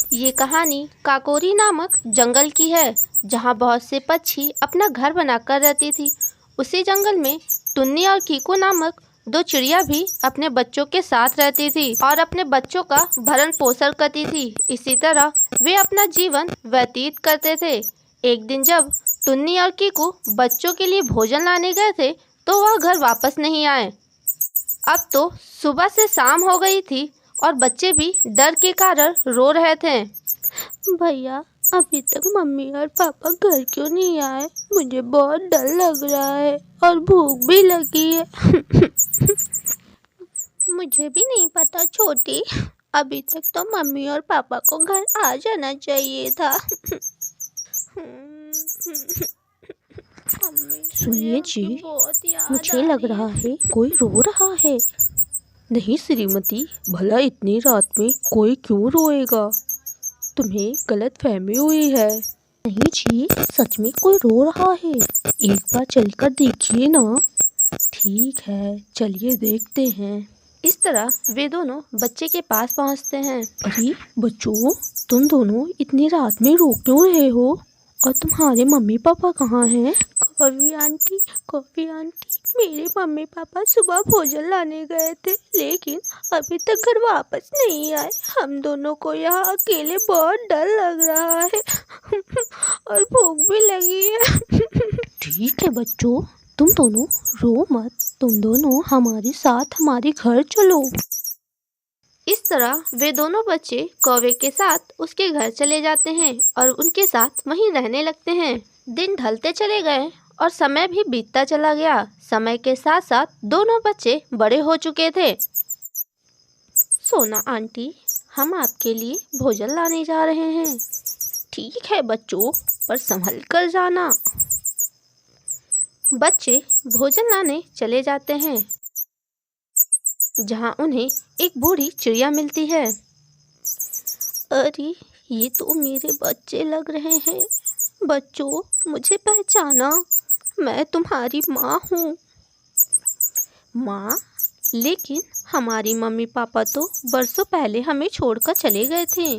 ये कहानी काकोरी नामक जंगल की है, जहाँ बहुत से पक्षी अपना घर बनाकर रहती थी। उसी जंगल में टुन्नी और कीकू नामक दो चिड़िया भी अपने बच्चों के साथ रहती थी और अपने बच्चों का भरण पोषण करती थी। इसी तरह वे अपना जीवन व्यतीत करते थे। एक दिन जब टुन्नी और कीकू बच्चों के लिए भोजन लाने गए थे, तो वह घर वापस नहीं आए। अब तो सुबह से शाम हो गई थी और बच्चे भी डर के कारण रो रहे थे। भैया, अभी तक मम्मी और पापा घर क्यों नहीं आए? मुझे बहुत डर लग रहा है और भूख भी लगी है। मुझे भी नहीं पता छोटी, अभी तक तो मम्मी और पापा को घर आ जाना चाहिए था। सुनिए जी, मुझे लग रहा है कोई रो रहा है। नहीं श्रीमती, भला इतनी रात में कोई क्यों रोएगा? तुम्हें गलतफहमी हुई है। नहीं जी, सच में कोई रो रहा है। एक बार चलकर देखिए ना। ठीक है, चलिए देखते हैं। इस तरह वे दोनों बच्चे के पास पहुंचते हैं। अरे बच्चों, तुम दोनों इतनी रात में रो क्यों रहे हो? और तुम्हारे मम्मी पापा कहाँ हैं? कॉफी आंटी, मेरे मम्मी पापा सुबह भोजन लाने गए थे, लेकिन अभी तक घर वापस नहीं आए। हम दोनों को यहाँ अकेले बहुत डर लग रहा है और भूख भी लगी है। ठीक है बच्चों, तुम दोनों रो मत। तुम दोनों हमारे साथ हमारे घर चलो। इस तरह वे दोनों बच्चे कौवे के साथ उसके घर चले जाते हैं और उनके साथ वहीं रहने लगते हैं। दिन ढलते चले गए और समय भी बीतता चला गया। समय के साथ साथ दोनों बच्चे बड़े हो चुके थे। सोना आंटी, हम आपके लिए भोजन लाने जा रहे हैं। ठीक है बच्चों, पर संभल कर जाना। बच्चे भोजन लाने चले जाते हैं, जहां उन्हें एक बूढ़ी चिड़िया मिलती है। अरे, ये तो मेरे बच्चे लग रहे हैं। बच्चों, मुझे पहचाना, मैं तुम्हारी माँ हूँ। माँ? लेकिन हमारी मम्मी पापा तो बरसों पहले हमें छोड़कर चले गए थे।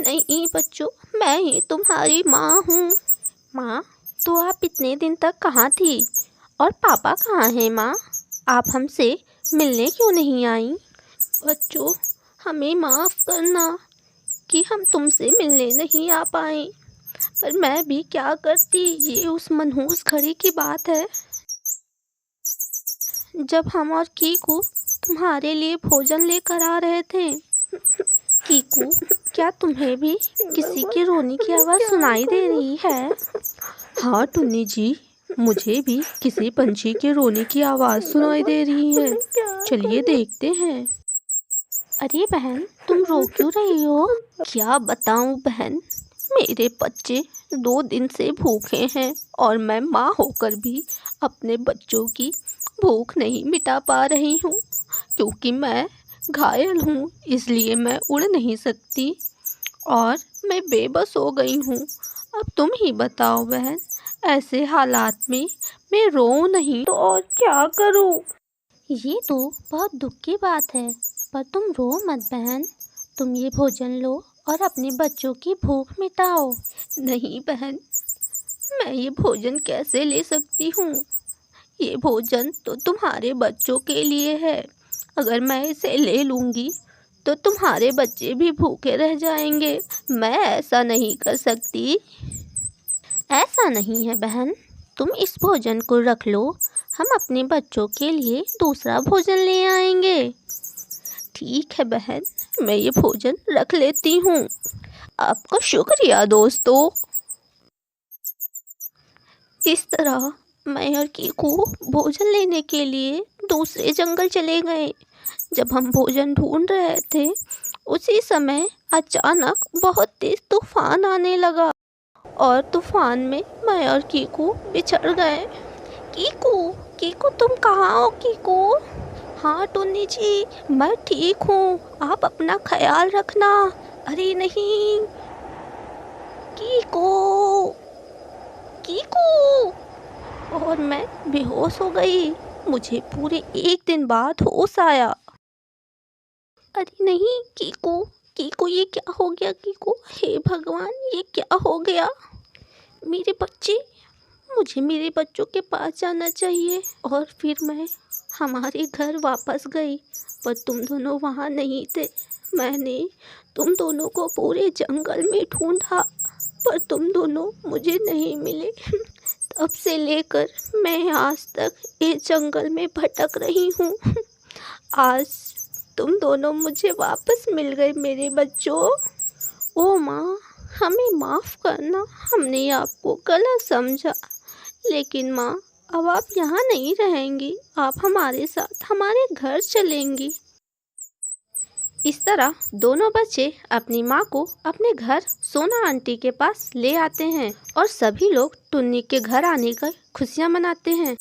नहीं बच्चों, मैं ही तुम्हारी माँ हूँ। माँ, तो आप इतने दिन तक कहाँ थी और पापा कहाँ हैं? माँ, आप हमसे मिलने क्यों नहीं आई? बच्चों, हमें माफ़ करना कि हम तुमसे मिलने नहीं आ पाए, पर मैं भी क्या करती। ये उस मनहूस घड़ी की बात है जब हम और कीकू तुम्हारे लिए भोजन लेकर आ रहे थे। कीकू, क्या तुम्हें भी किसी के रोने की आवाज़ सुनाई दे रही है? हाँ टुन्नी जी, मुझे भी किसी पंछी के रोने की आवाज़ सुनाई दे रही है। चलिए देखते हैं। अरे बहन, तुम रो क्यों रही हो? क्या बताऊं बहन, मेरे बच्चे 2 दिन से भूखे हैं और मैं माँ होकर भी अपने बच्चों की भूख नहीं मिटा पा रही हूँ, क्योंकि मैं घायल हूँ, इसलिए मैं उड़ नहीं सकती और मैं बेबस हो गई हूँ। अब तुम ही बताओ बहन, ऐसे हालात में मैं रोऊं नहीं तो और क्या करूँ? ये तो बहुत दुख की बात है, पर तुम रो मत बहन। तुम ये भोजन लो और अपने बच्चों की भूख मिटाओ। नहीं बहन, मैं ये भोजन कैसे ले सकती हूँ? ये भोजन तो तुम्हारे बच्चों के लिए है। अगर मैं इसे ले लूँगी तो तुम्हारे बच्चे भी भूखे रह जाएंगे। मैं ऐसा नहीं कर सकती। ऐसा नहीं है बहन, तुम इस भोजन को रख लो, हम अपने बच्चों के लिए दूसरा भोजन ले आएंगे। ठीक है बहन, मैं ये भोजन रख लेती हूँ। आपका शुक्रिया दोस्तों। इस तरह मैं और कीकू भोजन लेने के लिए दूसरे जंगल चले गए। जब हम भोजन ढूंढ रहे थे, उसी समय अचानक बहुत तेज तूफान आने लगा और तूफान में मैं और कीकू बिछड़ गए। कीकू तुम कहाँ हो कीकू? हाँ टुन्नी जी, मैं ठीक हूँ, आप अपना ख्याल रखना। अरे नहीं, कीकू और मैं बेहोश हो गई। मुझे पूरे 1 दिन बाद होश आया। अरे नहीं कीकू, कीकू, ये क्या हो गया कीकू? हे भगवान, ये क्या हो गया? मेरे बच्चे, मुझे मेरे बच्चों के पास जाना चाहिए। और फिर मैं हमारे घर वापस गई, पर तुम दोनों वहाँ नहीं थे। मैंने तुम दोनों को पूरे जंगल में ढूंढा, पर तुम दोनों मुझे नहीं मिले। तब से लेकर मैं आज तक इस जंगल में भटक रही हूँ। आज तुम दोनों मुझे वापस मिल गए मेरे बच्चों। ओ माँ, हमें माफ़ करना, हमने आपको गलत समझा। लेकिन माँ, अब आप यहाँ नहीं रहेंगी, आप हमारे साथ हमारे घर चलेंगी। इस तरह दोनों बच्चे अपनी माँ को अपने घर सोना आंटी के पास ले आते हैं और सभी लोग टुन्नी के घर आने की खुशियाँ मनाते हैं।